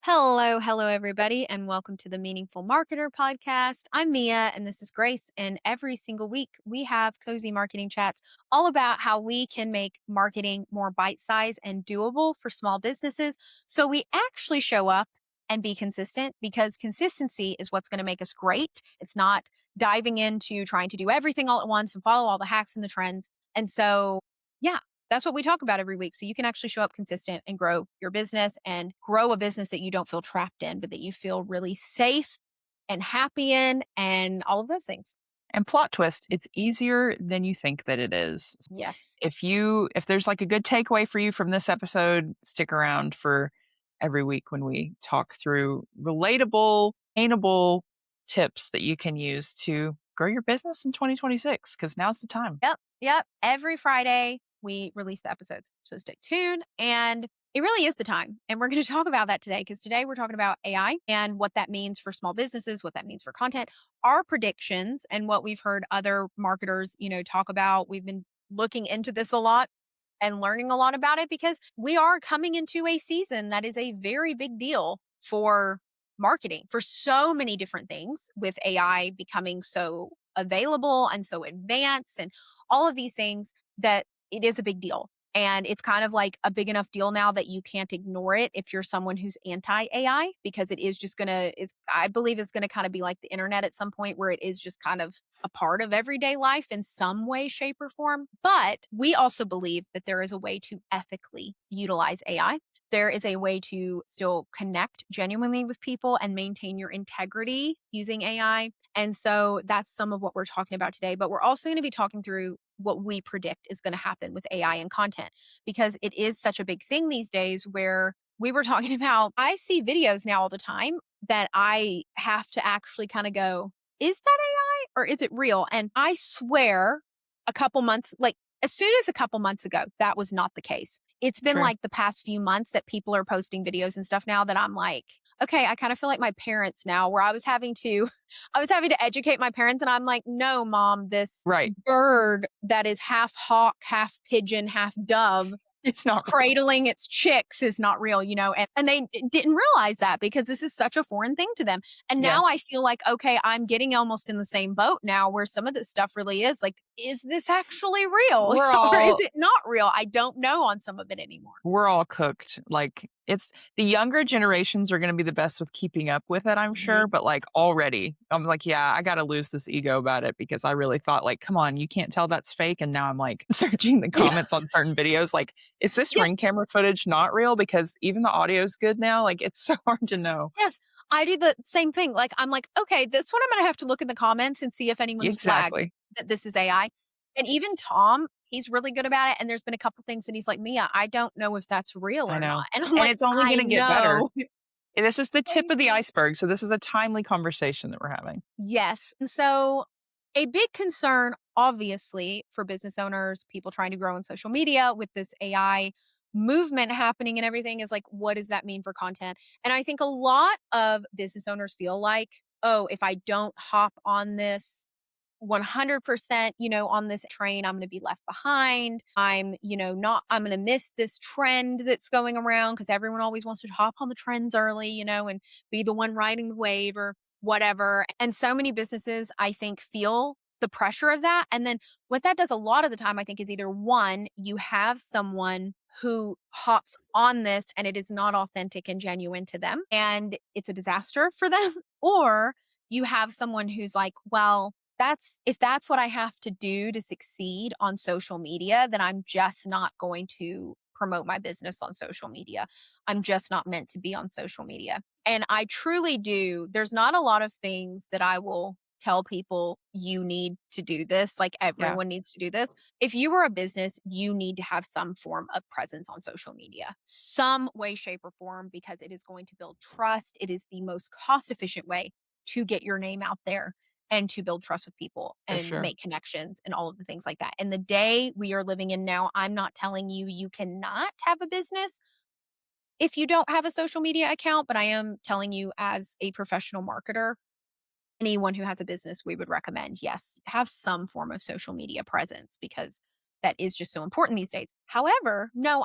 Hello, everybody, and welcome to the Meaningful Marketer podcast. I'm Mia, and this is Grace. And every single week, we have cozy marketing chats all about how we can make marketing more bite sized and doable for small businesses. So we actually show up and be consistent because consistency is what's going to make us great. It's not diving into trying to do everything all at once and follow all the hacks and the trends. And so, yeah, that's what we talk about every week. So you can actually show up consistent and grow your business and grow a business that you don't feel trapped in, but that you feel really safe and happy in and all of those things. And plot twist, it's easier than you think that it is. Yes. If there's like a good takeaway for you from this episode, stick around for every week when we talk through relatable, attainable tips that you can use to grow your business in 2026 because now's the time. Yep. Every Friday we release the episodes. So stay tuned. And it really is the time. And we're going to talk about that today because today we're talking about AI and what that means for small businesses, what that means for content, our predictions, and what we've heard other marketers, talk about. We've been looking into this a lot and learning a lot about it because we are coming into a season that is a very big deal for marketing for so many different things with AI becoming so available and so advanced and all of these things that it is a big deal. And it's kind of like a big enough deal now that you can't ignore it if you're someone who's anti AI, because it is just I believe it's going to kind of be like the internet at some point where it is just kind of a part of everyday life in some way, shape, or form. But we also believe that there is a way to ethically utilize AI. There is a way to still connect genuinely with people and maintain your integrity using AI. And so that's some of what we're talking about today. But we're also going to be talking through what we predict is going to happen with AI and content because it is such a big thing these days where we were talking about. I see videos now all the time that I have to actually kind of go, is that AI or is it real? And I swear a couple months, like as soon as a couple months ago, that was not the case. It's been True. like the past few months that people are posting videos and stuff now that I'm like, okay, I kind of feel like my parents now where I was having to educate my parents and I'm like, no, mom, this Right. bird that is half hawk, half pigeon, half dove It's not real. cradling its chicks is not real, and they didn't realize that because this is such a foreign thing to them. And Yeah. now I feel like, okay, I'm getting almost in the same boat now where some of this stuff really is like, is this actually real We're or is all it not real? I don't know on some of it anymore. we're all cooked. Like it's the younger generations are going to be the best with keeping up with it, I'm sure. Mhm. But like already, I'm like, yeah, I got to lose this ego about it because I really thought, like, come on, you can't tell that's fake. And now I'm like searching the Yeah. comments on certain videos, like, is this Yeah. ring camera footage not real? Because even the audio is good now. Like, it's so hard to know. Yes. I do the same thing. Like, I'm like, okay, this one I'm going to have to look in the comments and see if anyone's flagged Exactly. that this is AI. And even Tom, he's really good about it. And there's been a couple things that he's like, Mia, I don't know if that's real I or know. not. And I'm And like, it's only going I to get better. know. This is the tip of the Crazy. iceberg. So this is a timely conversation that we're having. Yes. And so a big concern, obviously, for business owners, people trying to grow in social media with this AI movement happening and everything is like, what does that mean for content? And I think a lot of business owners feel like, oh, if I don't hop on this 100%, on this train, I'm going to be left behind. I'm going to miss this trend that's going around because everyone always wants to hop on the trends early, and be the one riding the wave or whatever. And so many businesses, I think, feel the pressure of that. And then what that does a lot of the time, I think, is either one, you have someone who hops on this and it is not authentic and genuine to them, and it's a disaster for them, or you have someone who's like, well, if that's what I have to do to succeed on social media, then I'm just not going to promote my business on social media. I'm just not meant to be on social media. And I truly do. There's not a lot of things that I will tell people you need to do this. Like Yeah, everyone needs to do this. If you were a business, you need to have some form of presence on social media, some way, shape, or form, because it is going to build trust. It is the most cost efficient way to get your name out there and to build trust with people for and sure. make connections and all of the things like that. And the day we are living in now, I'm not telling you you cannot have a business if you don't have a social media account, but I am telling you as a professional marketer, anyone who has a business, we would recommend, yes, have some form of social media presence because that is just so important these days. However, no,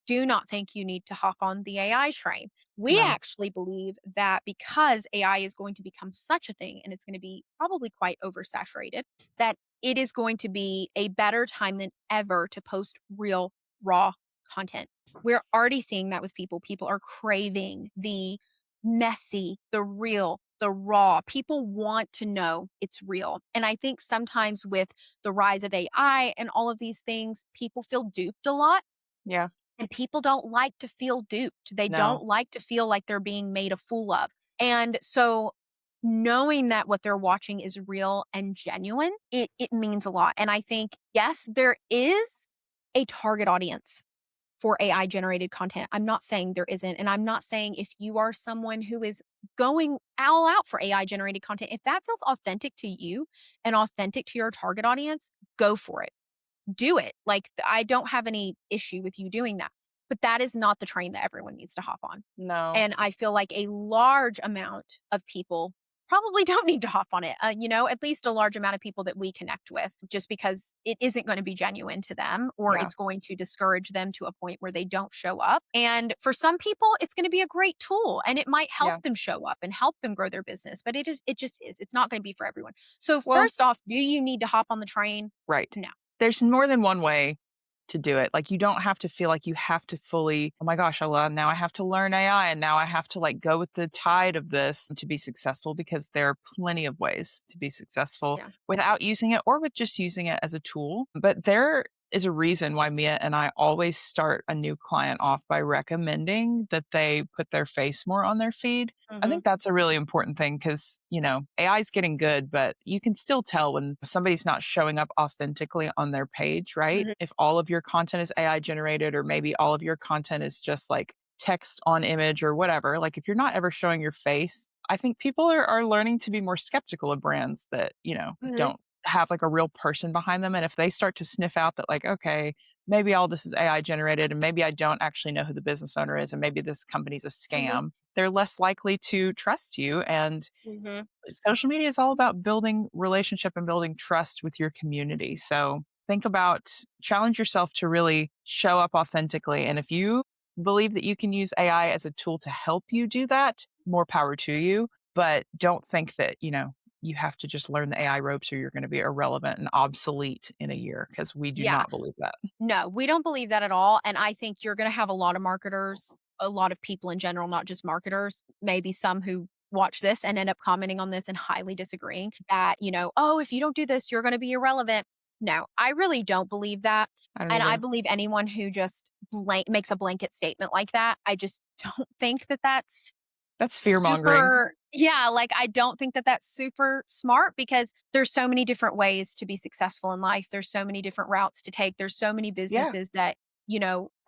do not think you need to hop on the AI train. We No. actually believe that because AI is going to become such a thing and it's going to be probably quite oversaturated, that it is going to be a better time than ever to post real, raw content. We're already seeing that with people. People are craving the messy, the real, the raw. People want to know it's real. And I think sometimes with the rise of AI and all of these things, people feel duped a lot. Yeah. And people don't like to feel duped. They No. don't like to feel like they're being made a fool of. And so knowing that what they're watching is real and genuine, it means a lot. And I think, yes, there is a target audience for AI generated content. I'm not saying there isn't. And I'm not saying if you are someone who is going all out for AI generated content, if that feels authentic to you and authentic to your target audience, go for it. Do it. Like, I don't have any issue with you doing that. But that is not the train that everyone needs to hop on. No. And I feel like a large amount of people probably don't need to hop on it. At least a large amount of people that we connect with, just because it isn't going to be genuine to them, or Yeah. it's going to discourage them to a point where they don't show up. And for some people, it's going to be a great tool and it might help Yeah. them show up and help them grow their business. But it just is. It's not going to be for everyone. So Well, first off, do you need to hop on the train? right. No. There's more than one way to do it. Like, you don't have to feel like you have to fully, oh my gosh, now I have to learn AI and now I have to like go with the tide of this to be successful, because there are plenty of ways to be successful Yeah. without using it or with just using it as a tool. But there is a reason why Mia and I always start a new client off by recommending that they put their face more on their feed. I Mhm. think that's a really important thing because, AI is getting good, but you can still tell when somebody's not showing up authentically on their page, right? Mhm. If all of your content is AI generated, or maybe all of your content is just like text on image or whatever, like if you're not ever showing your face, I think people are learning to be more skeptical of brands that, Mhm. don't have like a real person behind them. And if they start to sniff out that, like, okay, maybe all this is AI generated and maybe I don't actually know who the business owner is and maybe this company's a Mhm. scam, they're less likely to trust you. And Mhm. social media is all about building relationship and building trust with your community. So think about, challenge yourself to really show up authentically. And if you believe that you can use AI as a tool to help you do that, more power to you. But don't think that, you have to just learn the AI ropes or you're going to be irrelevant and obsolete in a year, because we do Yeah. not believe that. No, we don't believe that at all. And I think you're going to have a lot of marketers, a lot of people in general, not just marketers, maybe some who watch this and end up commenting on this and highly disagreeing that, oh, if you don't do this, you're going to be irrelevant. No, I really don't believe that. I don't And I either. believe anyone who just makes a blanket statement like that, I just don't think that that's That's fear mongering. super. Yeah, like, I don't think that that's super smart, because there's so many different ways to be successful in life. There's so many different routes to take. There's so many Yeah, businesses that,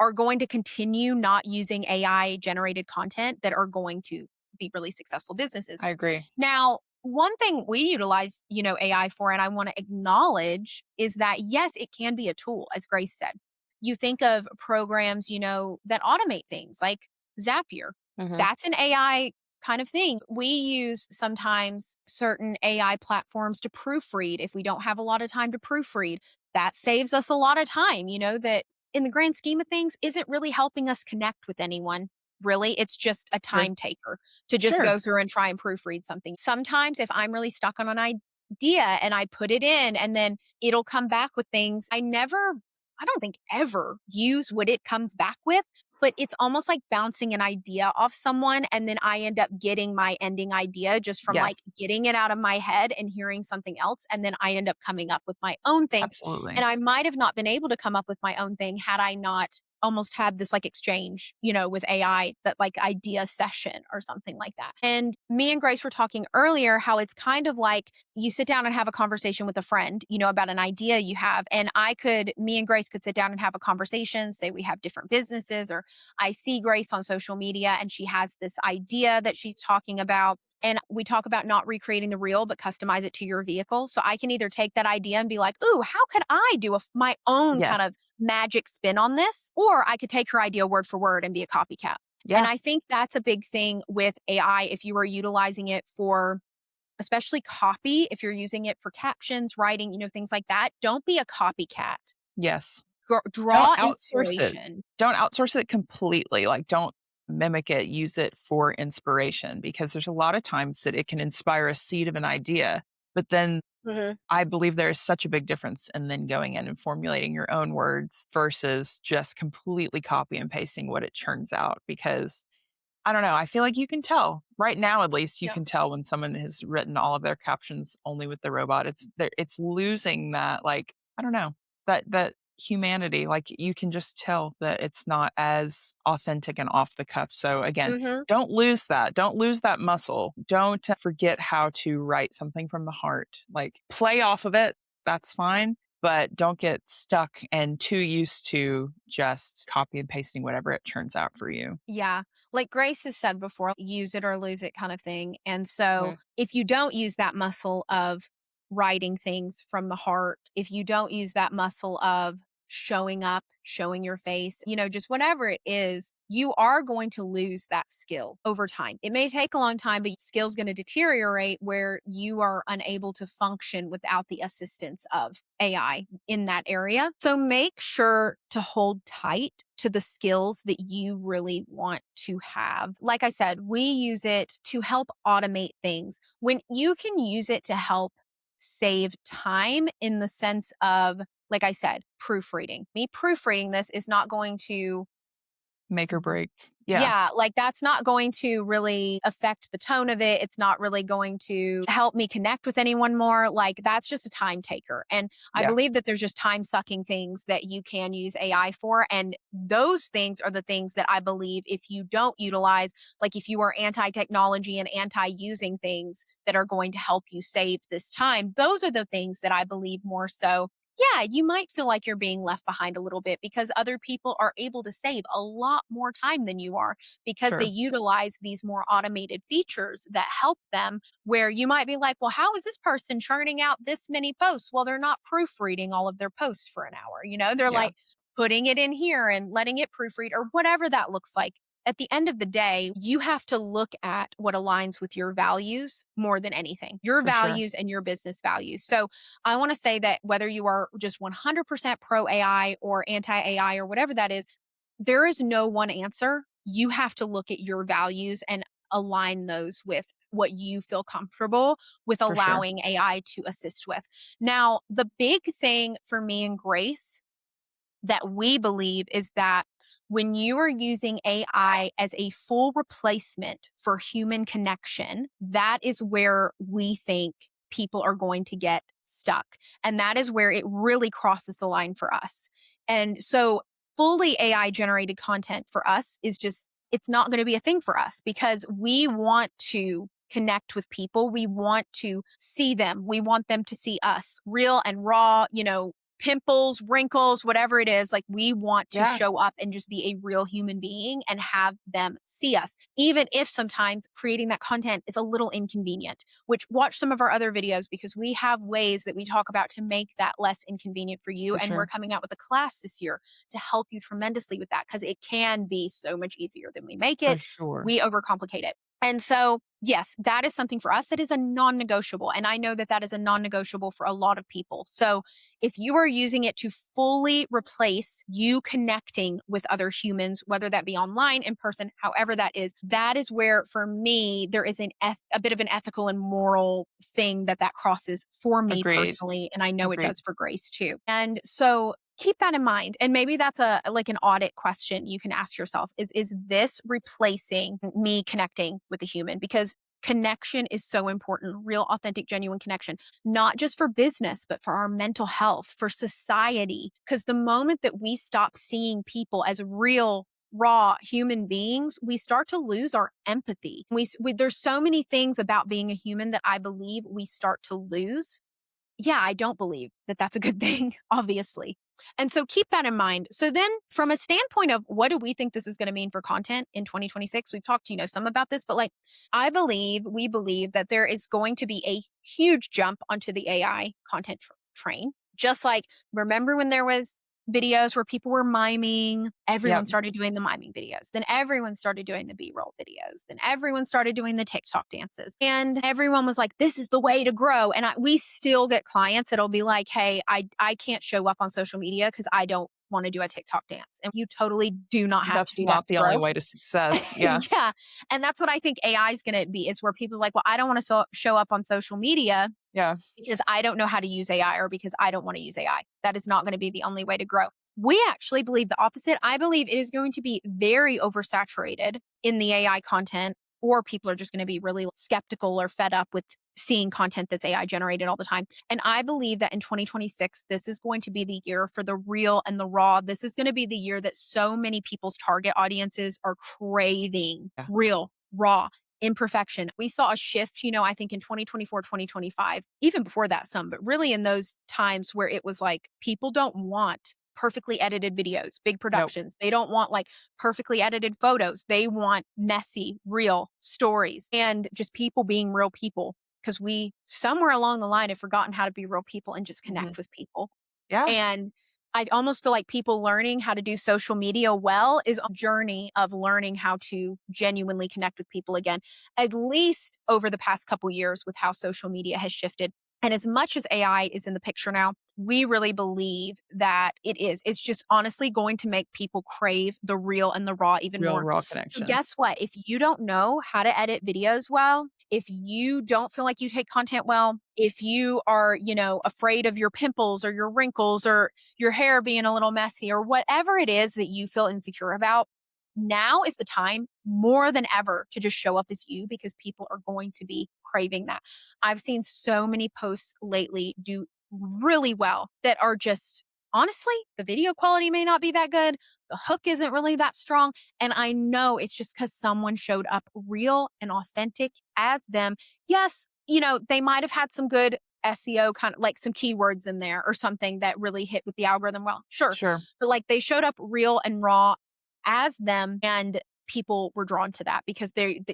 are going to continue not using AI generated content that are going to be really successful businesses. I agree. Now, one thing we utilize, AI for, and I want to acknowledge, is that yes, it can be a tool, as Grace said. You think of programs, that automate things like Zapier. Hmm. That's an AI kind of thing. We use sometimes certain AI platforms to proofread if we don't have a lot of time to proofread. That saves us a lot of time, that in the grand scheme of things isn't really helping us connect with anyone. Really, it's just a Sure. time taker to just Sure. go through and try and proofread something. Sometimes if I'm really stuck on an idea and I put it in and then it'll come back with things, I don't think ever use what it comes back with, but it's almost like bouncing an idea off someone. And then I end up getting my ending idea just from like Yes, getting it out of my head and hearing something else. And then I end up coming up with my own thing. absolutely. And I might have not been able to come up with my own thing had I not almost had this like exchange, with AI, that like idea session or something like that. And me and Grace were talking earlier how it's kind of like you sit down and have a conversation with a friend, about an idea you have. And me and Grace could sit down and have a conversation, say we have different businesses, or I see Grace on social media and she has this idea that she's talking about. And we talk about not recreating the reel, but customize it to your vehicle. So I can either take that idea and be like, ooh, how could I do my own Yes. kind of magic spin on this? Or I could take her idea word for word and be a copycat. And Yeah. I think that's a big thing with AI. If you are utilizing it for especially copy, if you're using it for captions, writing, things like that, don't be a copycat. Yes. Don't Draw outsource it. inspiration. Don't outsource it completely. Like, don't mimic it, use it for inspiration because there's a lot of times that it can inspire a seed of an idea, but then Mhm. I believe there is such a big difference in then going in and formulating your own words versus just completely copy and pasting what it churns out because I don't know, I feel like you can tell. Right now, at least, you Yeah. can tell when someone has written all of their captions only with the robot. It's losing that, like, I don't know, that humanity. Like, you can just tell that it's not as authentic and off the cuff. So, again, Mhm. don't lose that. Don't lose that muscle. Don't forget how to write something from the heart. Like, play off of it. That's fine, but don't get stuck and too used to just copy and pasting whatever it turns out for you. Yeah. Like Grace has said before, use it or lose it kind of thing. And so Mhm. if you don't use that muscle of writing things from the heart, if you don't use that muscle of showing up, showing your face, just whatever it is, you are going to lose that skill over time. It may take a long time, but your skill's going to deteriorate where you are unable to function without the assistance of AI in that area. So make sure to hold tight to the skills that you really want to have. Like I said, we use it to help automate things. When you can use it to help save time in the sense of, like I said, proofreading. Me proofreading this is not going to Make or break. Yeah, yeah, like that's not going to really affect the tone of it. It's not really going to help me connect with anyone more. Like that's just a time taker. And I yeah, believe that there's just time sucking things that you can use AI for. And those things are the things that I believe if you don't utilize, like if you are anti technology and anti using things that are going to help you save this time, those are the things that I believe more so yeah, you might feel like you're being left behind a little bit because other people are able to save a lot more time than you are because they sure. utilize these more automated features that help them. Where you might be like, well, how is this person churning out this many posts? Well, they're not proofreading all of their posts for an hour. They're Yeah, like putting it in here and letting it proofread or whatever that looks like. At the end of the day, you have to look at what aligns with your values more than anything, your for sure. values and your business values. So, I want to say that whether you are just 100% pro AI or anti AI or whatever that is, there is no one answer. You have to look at your values and align those with what you feel comfortable with For sure. allowing AI to assist with. Now, the big thing for me and Grace that we believe is that when you are using AI as a full replacement for human connection, that is where we think people are going to get stuck. And that is where it really crosses the line for us. And so, fully AI generated content for us is just, it's not going to be a thing for us because we want to connect with people. We want to see them. We want them to see us real and raw, pimples, wrinkles, whatever it is, like we want to Yeah, show up and just be a real human being and have them see us, even if sometimes creating that content is a little inconvenient, which watch some of our other videos because we have ways that we talk about to make that less inconvenient for you. for And we're sure. coming out with a class this year to help you tremendously with that because it can be so much easier than we make For it. sure. We overcomplicate it. And so, yes, that is something for us that is a non negotiable. And I know that that is a non negotiable for a lot of people. So, if you are using it to fully replace you connecting with other humans, whether that be online, in person, however that is where for me, there is a bit of an ethical and moral thing that crosses for me Agreed. personally. And I know it Agreed. does for Grace too. And so keep that in mind. And maybe that's like an audit question you can ask yourself is this replacing me connecting with a human? Because connection is so important, real, authentic, genuine connection, not just for business, but for our mental health, for society. Because the moment that we stop seeing people as real, raw human beings, we start to lose our empathy. There's so many things about being a human that I believe we start to lose. Yeah, I don't believe that that's a good thing, obviously. And so keep that in mind. So then from a standpoint of what do we think this is going to mean for content in 2026, we've talked, some about this, but like we believe that there is going to be a huge jump onto the AI content train. Just like remember when there was videos where people were miming. Everyone Yep. started doing the miming videos. Then everyone started doing the B-roll videos. Then everyone started doing the TikTok dances. And everyone was like, this is the way to grow. And we still get clients that'll be like, hey, I can't show up on social media because I don't want to do a TikTok dance. And you totally do not have to That's do that not to the only grow. way to success. Yeah. Yeah. And that's what I think AI is going to be, is where people are like, well, I don't want to show up on social media Yeah. because I don't know how to use AI or because I don't want to use AI. That is not going to be the only way to grow. We actually believe the opposite. I believe it is going to be very oversaturated in the AI content, or people are just going to be really skeptical or fed up with seeing content that's AI generated all the time. And I believe that in 2026, this is going to be the year for the real and the raw. This is going to be the year that so many people's target audiences are craving Yeah. real, raw, imperfection. We saw a shift, I think in 2024, 2025, even before that some, but really in those times where it was like people don't want perfectly edited videos, big Nope. productions. They don't want like perfectly edited photos. They want messy, real stories and just people being real people, because we somewhere along the line have forgotten how to be real people and just connect with people. Yeah. And I almost feel like people learning how to do social media well is a journey of learning how to genuinely connect with people again, at least over the past couple years with how social media has shifted. And as much as AI is in the picture now, we really believe that it's just honestly going to make people crave the real and the raw even Real more. raw So connection. guess what? If you don't know how to edit videos well, if you don't feel like you take content well, if you are, afraid of your pimples or your wrinkles or your hair being a little messy or whatever it is that you feel insecure about, now is the time more than ever to just show up as you, because people are going to be craving that. I've seen so many posts lately do really well that are just, honestly, the video quality may not be that good. The hook isn't really that strong. And I know it's just because someone showed up real and authentic as them. Yes, they might have had some good SEO, kind of like some keywords in there or something that really hit with the algorithm well. Sure. Sure. But like they showed up real and raw as them, and people were drawn to that because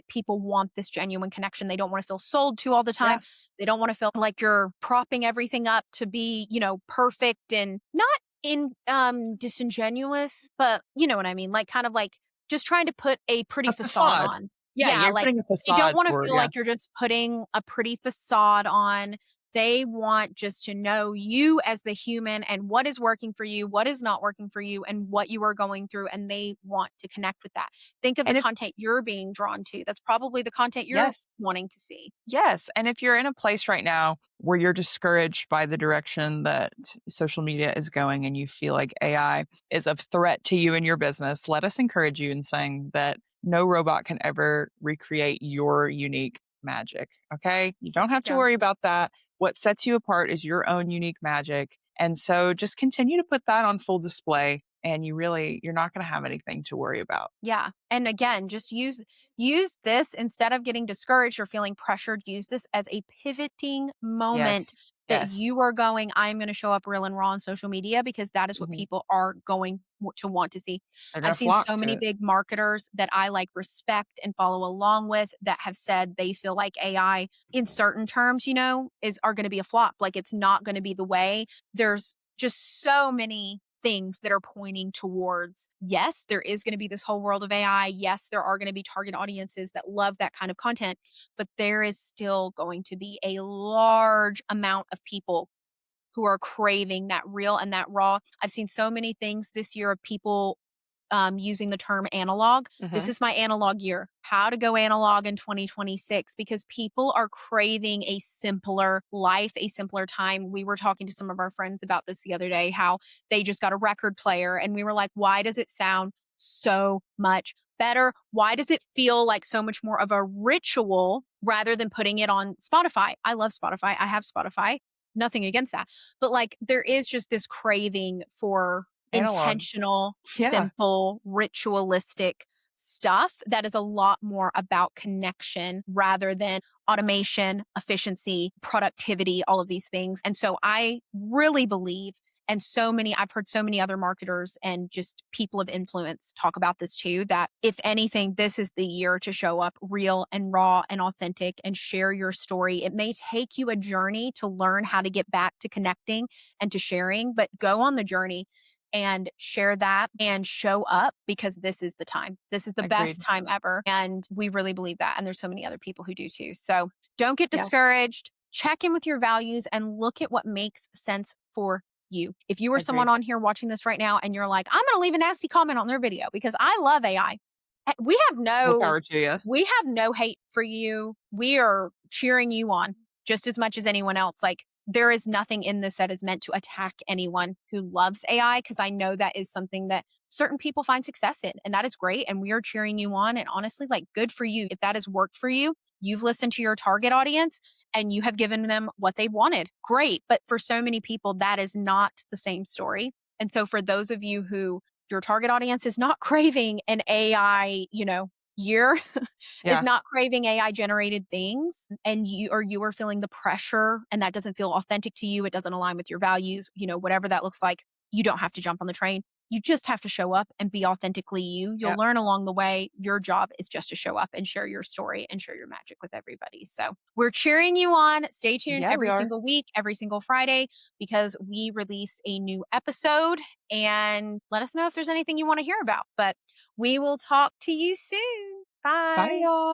people want this genuine connection. They don't want to feel sold to all the time. Yeah. They don't want to feel like you're propping everything up to be, perfect and not in disingenuous, but you know what I mean? Like kind of like just trying to put a pretty A facade facade. on. Yeah, Yeah, you're like putting a they don't facade want to for feel yeah. like you're just putting a pretty facade on. They want just to know you as the human and what is working for you, what is not working for you, and what you are going through. And they want to connect with that. Think of the And if content you're being drawn to. That's probably the content you're yes, wanting to see. yes, and if you're in a place right now where you're discouraged by the direction that social media is going and you feel like AI is a threat to you and your business, let us encourage you in saying that no robot can ever recreate your unique magic, okay? You don't have to Yeah. worry about that. What sets you apart is your own unique magic. And so just continue to put that on full display and you're not going to have anything to worry about. Yeah. And again, just use this instead of getting discouraged or feeling pressured. Use this as a pivoting moment Yes. that Yes. you are going, I'm going to show up real and raw on social media, because that is what Mhm. people are going to want to see. They're going I've to seen flock so to many it. big marketers that I like respect and follow along with that have said they feel like AI in certain terms, are going to be a flop. Like it's not going to be the way. There's just so many things that are pointing towards, yes, there is going to be this whole world of AI. Yes, there are going to be target audiences that love that kind of content, but there is still going to be a large amount of people who are craving that real and that raw. I've seen so many things this year of people using the term analog. This Mhm. is my analog year. How to go analog in 2026, because people are craving a simpler life, a simpler time. We were talking to some of our friends about this the other day, how they just got a record player. And we were like, why does it sound so much better? Why does it feel like so much more of a ritual rather than putting it on Spotify? I love Spotify. I have Spotify. Nothing against that. But like there is just this craving for Analog. intentional, Yeah. simple, ritualistic stuff that is a lot more about connection rather than automation, efficiency, productivity, all of these things. And so I really believe, and I've heard so many other marketers and just people of influence talk about this too, that if anything, this is the year to show up real and raw and authentic and share your story. It may take you a journey to learn how to get back to connecting and to sharing, but go on the journey. and share that and show up, because this is the time. This is the Agreed. best time ever. And we really believe that. And there's so many other people who do too. So don't get Yeah. discouraged. Check in with your values and look at what makes sense for you. If you are someone on here watching this right now and you're like, I'm going to leave a nasty comment on their video because I love AI. We have More power to you. we have no hate for you. We are cheering you on just as much as anyone else. Like, there is nothing in this that is meant to attack anyone who loves AI, because I know that is something that certain people find success in, and that is great. And we are cheering you on. And honestly, like, good for you. If that has worked for you, you've listened to your target audience and you have given them what they wanted. Great. But for so many people, that is not the same story. And so for those of you who your target audience is not craving an AI, year, Yeah. is not craving AI generated things, and you are feeling the pressure and that doesn't feel authentic to you, it doesn't align with your values, whatever that looks like, you don't have to jump on the train. You just have to show up and be authentically you. You'll Yep. learn along the way. Your job is just to show up and share your story and share your magic with everybody. So we're cheering you on. Stay tuned Yeah, we every are. single week, every single Friday, because we release a new episode, and let us know if there's anything you want to hear about. But we will talk to you soon. Bye. Bye, y'all.